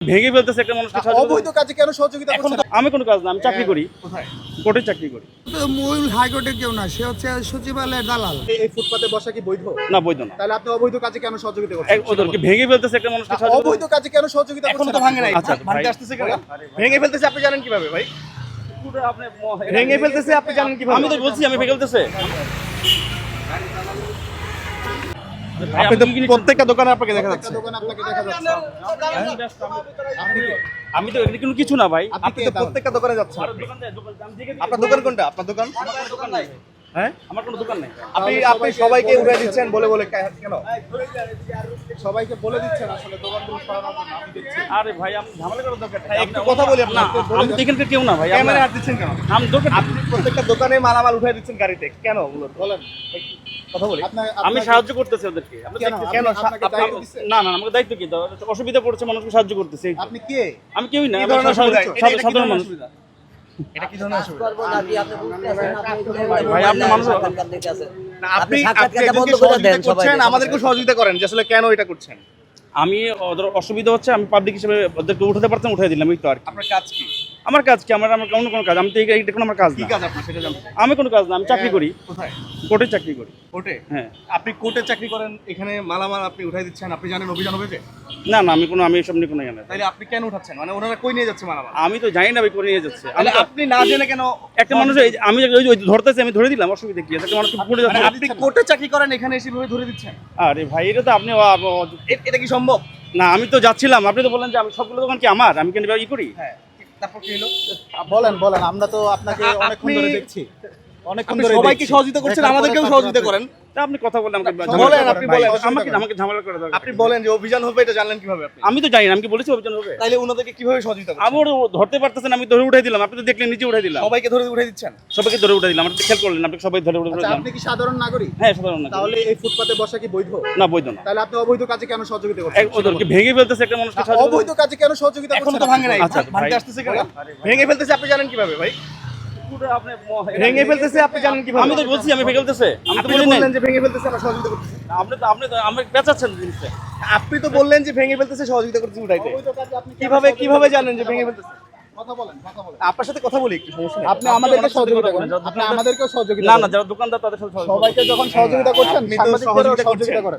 ভেঙে ফেলতেছে একটা মানুষকে অবৈধ কাজে কেন সহযোগিতা করছেন? আমি কোনো কাজ না, আমি চাকরি করি, কোথায়? কোর্টে চাকরি করি। মূল হাইকোর্টের কেউ না, সে হচ্ছে সচিবালয়ের দালাল। এই ফুটপাতে বসা কি বৈধ? না, বৈধ না। তাহলে আপনি অবৈধ কাজে কেন সহযোগিতা করছেন? ওদেরকে ভেঙে ফেলতেছে একটা মানুষকে অবৈধ কাজে কেন সহযোগিতা করছেন? এখনো তো ভাঙে নাই। আচ্ছা, ভাঙতে ভাই। আসতেছে কেন? ভেঙে ফেলতেছে আপনি জানেন কিভাবে ভাই? ভেঙে ফেলতেছে আপনি জানেন কিভাবে? আমি তো বলছি আমি ভেঙে ফেলতেছে। আপনি তো প্রত্যেকটা দোকানে আপনাকে দেখা যাচ্ছে। দোকানে আপনাকে দেখা যাচ্ছে। আপনি কে? আমি তো এখানে কোনো কিছু না ভাই। আপনি তো প্রত্যেকটা দোকানে যাচ্ছেন। আপনার দোকান কোনটা? আপনার দোকান? হ্যাঁ? আমার কোনো দোকান নেই। আপনি সবাইকে উঠাই দিচ্ছেন বলে বলে কেন? সবাইকে বলে দিচ্ছেন আসলে দোকানগুলো সরানোর জন্য। আমি দেখছি। আরে ভাই, আমি ঝামেলা করার দরকার নেই। একটু কথা বলি না, আপনার। আমি তো এখানকার কেউ না ভাই। ক্যামেরা হাত দিচ্ছেন কেন? আমি দোকান, আপনি প্রত্যেকটা দোকানে মালামাল উঠাই দিচ্ছেন গাড়িতে কেন? মূলত বলেন। কথা বলি। আমি সাহায্য করতেছি ওদেরকে। আপনি কেন? দেখতেছেন? কেন? আপনাকে দায়িত্ব দিচ্ছে? না না, আমাকে দায়িত্ব কি দাও? অসুবিধা পড়ছে মানুষকে সাহায্য করতেছি। আপনি কে? আমি কেউই না, কি আমি ধরনের অসুবিধা? এটা কি সাধারণ ধরনের মানুষ। অসুবিধা? এটা কি ধরনের অসুবিধা? ভাই, আপনি মানুষ, না, আপনি একজনকে সহযোগিতা করছেন, আমাদেরকেও সহযোগিতা করেন যে আসলে কেন এটা করছেন। আমি ওদের অসুবিধা হচ্ছে, আমি পাবলিক হিসেবে ওদেরকে উঠাতে পারতাম, উঠাই দিলাম, এই তো আর কি। আপনার কাজ কি? আমার কাজ কি? আমার অন্য কোনো কাজ, আমি তো এটা কোনো আমার কাজ কি না। কাজ আপনার সেটা জানতে চাই। আমি কোনো কাজ না, আমি চাকরি করি, কোথায়? কোর্টে চাকরি করি। কোর্টে? হ্যাঁ। আপনি কোর্টে চাকরি করেন, এখানে মালামাল আপনি উঠাই দিচ্ছেন, আপনি জানেন অভিযান হবে যে? না না, আমি এসব নিয়ে কোনো জানি না। তাইলে আপনি কেন উঠাচ্ছেন? মানে ওনারা কই নিয়ে যাচ্ছে মালামাল? আমি তো জানি না ভাই, করে নিয়ে যাচ্ছে। তাহলে আপনি না জেনে কেন? একটা মানুষ, আমি ওই ধরতেছি, আমি ধরে দিলাম, অসুবিধা কি? একটা মানুষ পড়ে মানে যাচ্ছে। আপনি কোর্টে চাকরি করেন, এখানে এসে ভাবে ধরে দিচ্ছেন? আরে ভাই, এটা তো আপনি এটা কি সম্ভব? না, আমি তো যাচ্ছিলাম, আপনি তো বললেন যে আমি সবগুলো দোকান কি আমার, আমি কেন ই করি? হ্যাঁ। তারপর কি হলো? বলেন বলেন, আমরা তো আপনাকে অনেকক্ষণ ধরে দেখছি। অনেকক্ষণ আপনি ধরে সবাইকে দেখছি। সহযোগিতা করছেন, দেখার আমাদেরকেও পরে সহযোগিতা তারপরে করেন। তা আপনি কথা বললেন, আমাকে বলেন, আপনি ভাই, বলেন। আমাকে ঝামেলা করে দরকার। আপনি বলেন যে অভিযান হবে, এটা জানলেন কিভাবে আপনি? আমি তো জানি না, আমি কি বলেছি অভিযান হবে? তাইলে ওনাদেরকে কিভাবে সহযোগিতা করছেন? আমার ধরতে পারতেছেন, আমি ধরে উঠাই দিলাম, আপনি তো দেখলেন, নিজে উঠাই দিলাম, সবাইকে ধরে উঠে দিচ্ছেন? সবাইকে ধরে উঠাই দিলাম। আপনি তো খেয়াল করলেন, আপনি সবাই ধরে উঠে আচ্ছা, দিলাম। আপনি কি সাধারণ নাগরিক? হ্যাঁ, সাধারণ না। তাহলে এই ফুটপাতে বসা কি বৈধ? না, বৈধ না। তাহলে আপনি অবৈধ কাজে কেন সহযোগিতা করছেন? ওদেরকে ভেঙে ফেলতেছে একটা মানুষকে অবৈধ কাজে কেন সহযোগিতা এখনো করছেন? তো ভাঙে নাই। আচ্ছা, ভাঙতে ভাই। আসতেছে কেন? ভেঙে ফেলতেছে আপনি জানেন কিভাবে ভাই? ভেঙে ফেলতেছে আপনি জানেন কিভাবে? আমি তো বলছি আমি ভেঙে ফেলতেছে। আমি তো আপনি তো বলি বললেন না, যে ভেঙে ফেলতেছে, আমরা সহযোগিতা করতেছি। আপনি তো আমাকে পেঁচাচ্ছেন জিনিসটা। আপনি তো বললেন যে ভেঙে ফেলতেছে, সহযোগিতা করতেছি উঠাইতে। অবৈধ কাজে আপনি কেন কিভাবে সহযোগিতা কিভাবে করছেন? জানেন যে ভেঙে ফেলতেছে? কথা বলেন, কথা বলেন। আপনার সাথে কথা বলি একটু, সমস্যা নেই। আপনি আমাদেরকে আমার সাথে সহযোগিতা কথা করেন। বলেন। আপনি আমাদেরকেও সহযোগিতা না করেন। না, যারা দোকানদার তাদের সাথে সহযোগিতা সবাইকে যখন সহযোগিতা করছেন, আপনি তো সাংবাদিকদেরও সহযোগিতা সহযোগিতা করছেন। করেন।